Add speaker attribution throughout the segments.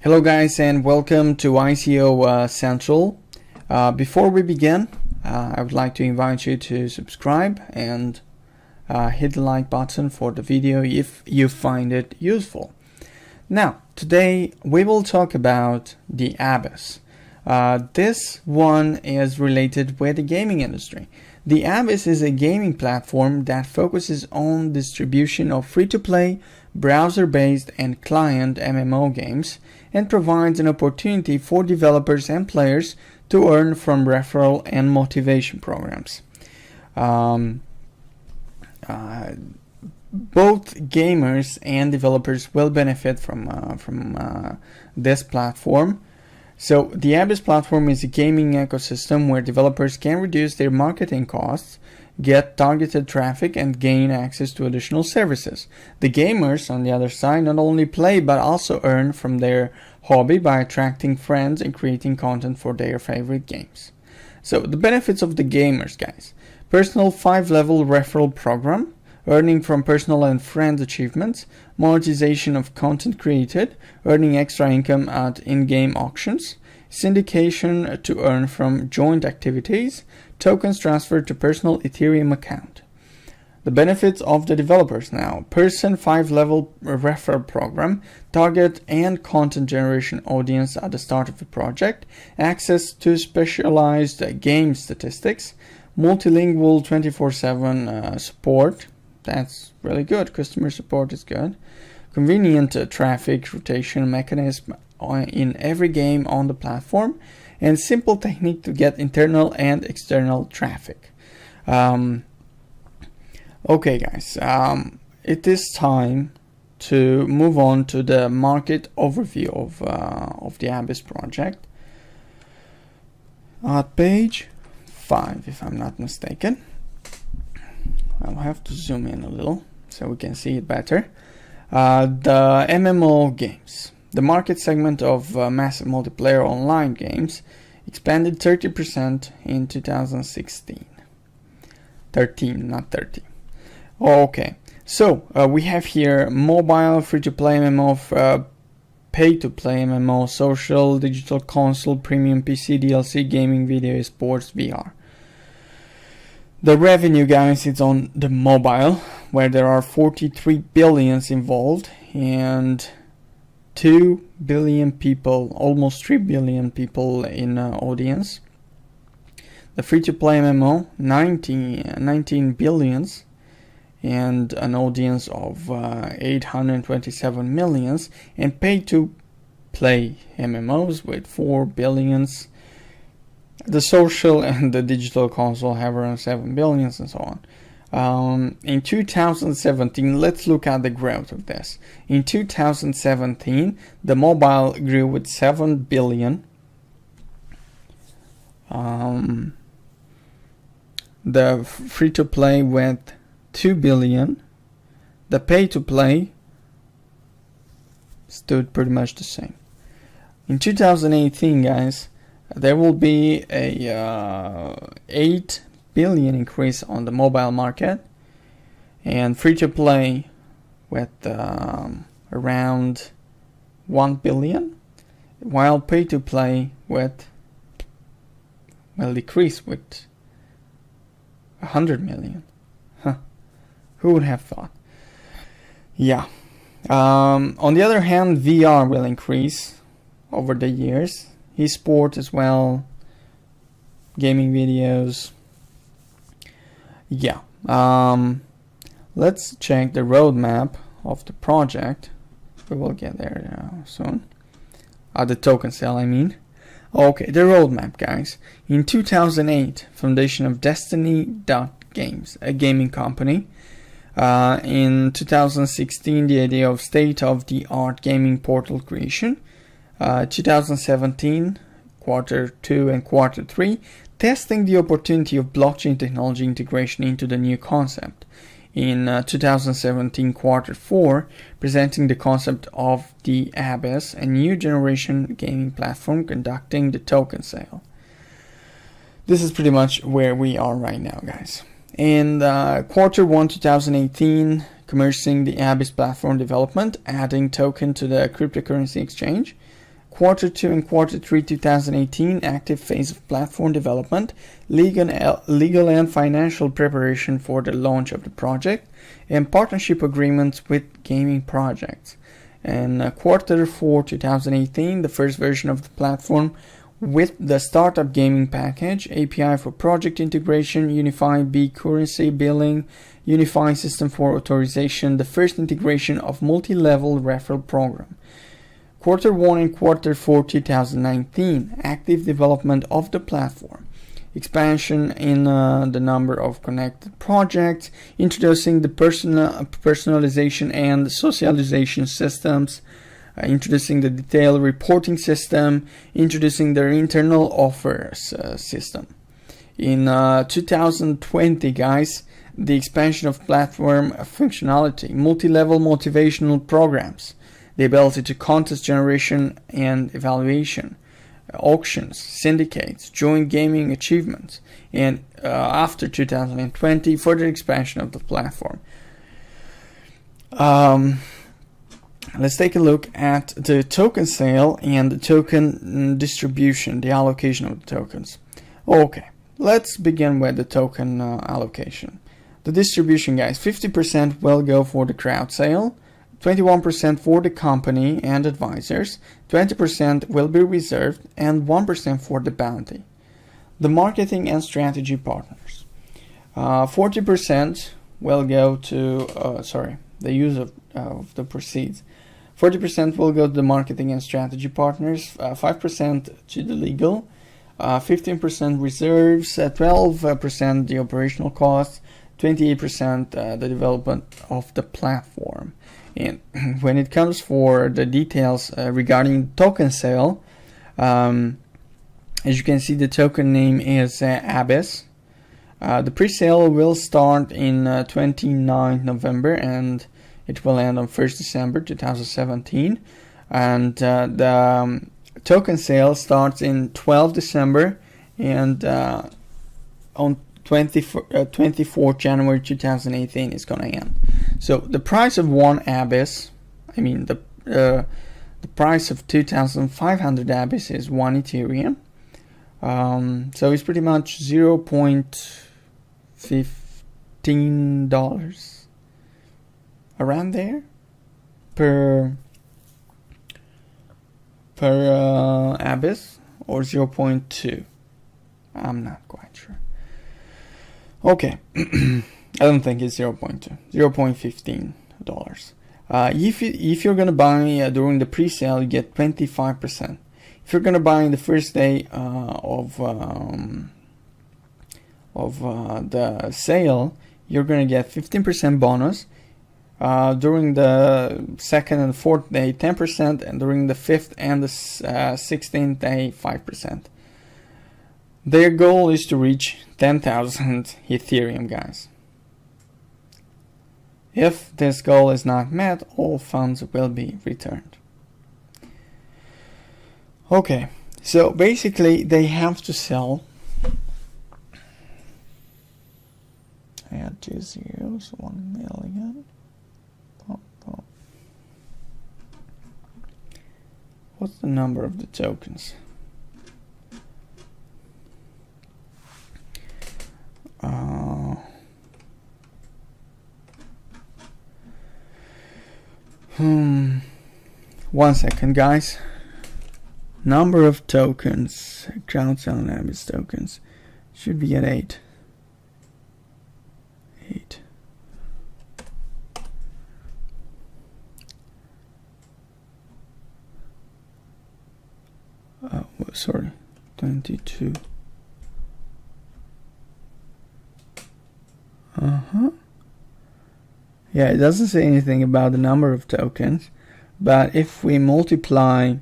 Speaker 1: Hello guys, and welcome to ICO Central. Before we begin, I would like to invite you to subscribe and hit the like button for the video if you find it useful. Now, today we will talk about the Abyss. This one is related with the gaming industry. The Abyss is a gaming platform that focuses on distribution of free-to-play, browser-based and client MMO games, and provides an opportunity for developers and players to earn from referral and motivation programs. Both gamers and developers will benefit from this platform. So the Abyss platform is a gaming ecosystem where developers can reduce their marketing costs, get targeted traffic, and gain access to additional services. The gamers, on the other side, not only play but also earn from their hobby by attracting friends and creating content for their favorite games. So the benefits of the gamers, guys: personal 5-level referral program, earning from personal and friend achievements, monetization of content created, earning extra income at in-game auctions, syndication to earn from joint activities, tokens transferred to personal Ethereum account. The benefits of the developers now: person 5-level referral program, target and content generation audience at the start of the project, access to specialized game statistics, multilingual 24/7 support. That's really good. Customer support is good. Convenient traffic rotation mechanism in every game on the platform, and simple technique to get internal and external traffic. Okay guys, it is time to move on to the market overview of the Abyss project. At page 5, if I'm not mistaken. I'll have to zoom in a little so we can see it better. The MMO games. The market segment of massive multiplayer online games expanded 30% in 2016. 13, not 30. Okay, so we have here mobile, free-to-play MMO, pay-to-play MMO, social, digital console, premium PC, DLC, gaming, video, sports, VR. The revenue, guys, is on the mobile, where there are 43 billions involved and 2 billion people, almost 3 billion people in audience. The free-to-play MMO, 19 billions and an audience of 827 millions, and pay-to-play MMOs with 4 billions. The social and the digital console have around 7 billions and so on. In 2017, let's look at the growth of this. In 2017, the mobile grew with 7 billion. The free-to-play with 2 billion. The pay-to-play stood pretty much the same. In 2018, guys, there will be a 8 billion increase on the mobile market, and free-to-play with around 1 billion, while pay-to-play with decrease with 100 million. Who would have thought? Yeah. On the other hand, VR will increase over the years. Esport as well, gaming videos. Yeah. Let's check the roadmap of the project. We will get there soon. The token sale, I mean. Okay, the roadmap, guys. In 2008, foundation of Destiny.Games, a gaming company. In 2016, the idea of state-of-the-art gaming portal creation. 2017, quarter 2 and quarter 3, testing the opportunity of blockchain technology integration into the new concept. In 2017, quarter 4, presenting the concept of the Abyss, a new generation gaming platform, conducting the token sale. This is pretty much where we are right now, guys. In quarter 1 2018, commencing the Abyss platform development, adding token to the cryptocurrency exchange. Q2 and Q3 2018, active phase of platform development, legal and financial preparation for the launch of the project, and partnership agreements with gaming projects. And Q4 2018, the first version of the platform with the startup gaming package, API for project integration, unified B-currency billing, unified system for authorization, the first integration of multi-level referral program. Q1 and Q4 2019, active development of the platform, expansion in the number of connected projects, introducing the personalization and socialization systems, introducing the detailed reporting system, introducing their internal offers system. In 2020, guys, the expansion of platform functionality, multi-level motivational programs, the ability to contest generation and evaluation, auctions, syndicates, joint gaming achievements, and after 2020, further expansion of the platform. Let's take a look at the token sale and the token distribution, the allocation of the tokens. Okay, let's begin with the token allocation. The distribution, guys, 50% will go for the crowd sale, 21% for the company and advisors, 20% will be reserved, and 1% for the bounty. The marketing and strategy partners. 40% will go to, the use of the proceeds. 40% will go to the marketing and strategy partners, 5% to the legal, 15% reserves, 12% the operational costs, 28% the development of the platform. And when it comes for the details regarding token sale, as you can see, the token name is Abyss. The pre-sale will start in 29 November and it will end on 1st December 2017. And the token sale starts in 12 December and on 24 January 2018 is going to end. So the price of one Abyss, the price of 2,500 Abyss is 1 Ethereum. So it's pretty much $0.15 around there per Abyss, or 0.2. I'm not quite sure. Okay, I don't think it's 0.2, $0.15. If you're gonna buy during the pre-sale, you get 25%. If you're gonna buy in the first day of the sale, you're gonna get 15% bonus. During the second and fourth day, 10%, and during the fifth and the 16th day, 5%. Their goal is to reach 10,000 Ethereum, guys. If this goal is not met, all funds will be returned. Okay, so basically they have to sell. Add 2 zeros, 1 million. What's the number of the tokens? One second, guys. Number of tokens, crowd selling Abyss tokens, should be at 8. 8. Sorry, 22. Yeah, it doesn't say anything about the number of tokens, but if we multiply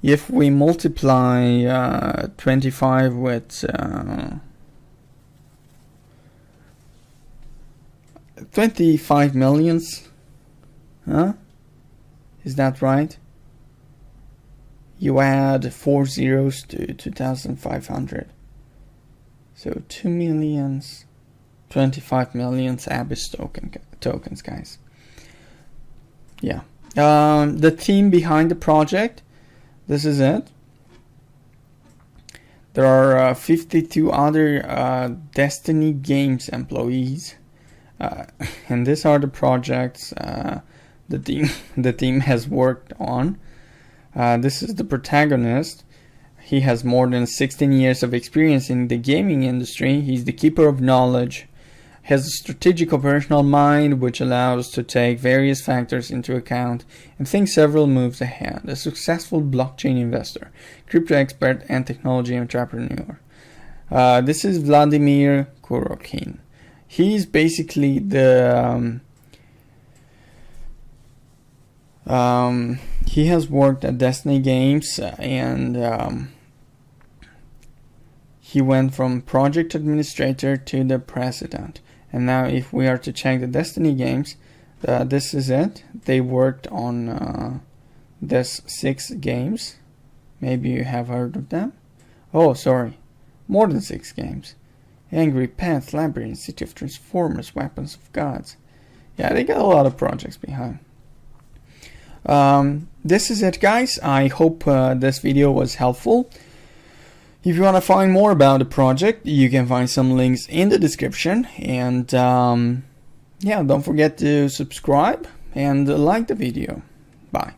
Speaker 1: 25 with 25 millions, is that right? You add 4 zeros to 2,500. So 2 millions, 25 millions Abyss tokens, guys. Yeah, The team behind the project, this is it. There are 52 other Destiny Games employees, and these are the projects the team has worked on. This is the protagonist. He has more than 16 years of experience in the gaming industry. He's the keeper of knowledge, has a strategic operational mind which allows to take various factors into account and think several moves ahead. A successful blockchain investor, crypto expert, and technology entrepreneur. This is Vladimir Kurokin. He's basically the he has worked at Destiny Games, and he went from project administrator to the president. And now if we are to check the Destiny Games, this is it. They worked on this 6 games. Maybe you have heard of them. Oh, sorry. More than 6 games. Angry Pets, Labyrinth, City of Transformers, Weapons of Gods. Yeah, they got a lot of projects behind. This is it, guys. I hope this video was helpful. If you want to find more about the project, you can find some links in the description. And yeah, don't forget to subscribe and like the video. Bye.